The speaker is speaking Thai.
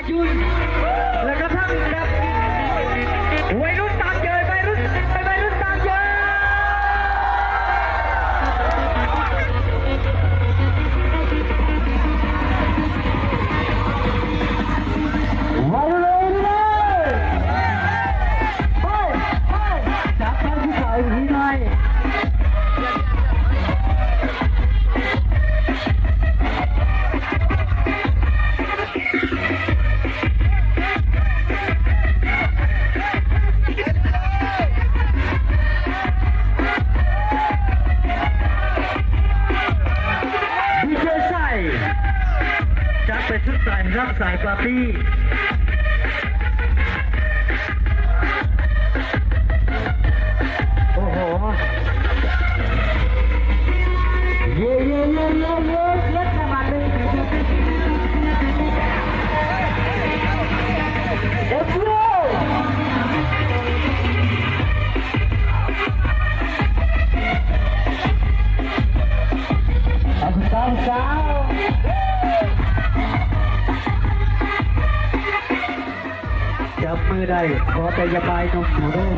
ยุนแล้วก็ทั้งกับวัยรุ่นตามเจอวัยรุ่นตามเจอมาเลยจับทางที่ใส่ทีหน่อยจับไปชุดใส่รับสายปาร์ตี้โอ้โหเย่เล็กขนาดนี้เด็กโย่เอาสาวจับมือได้ขอแต่อย่าไปนมหนูด้วย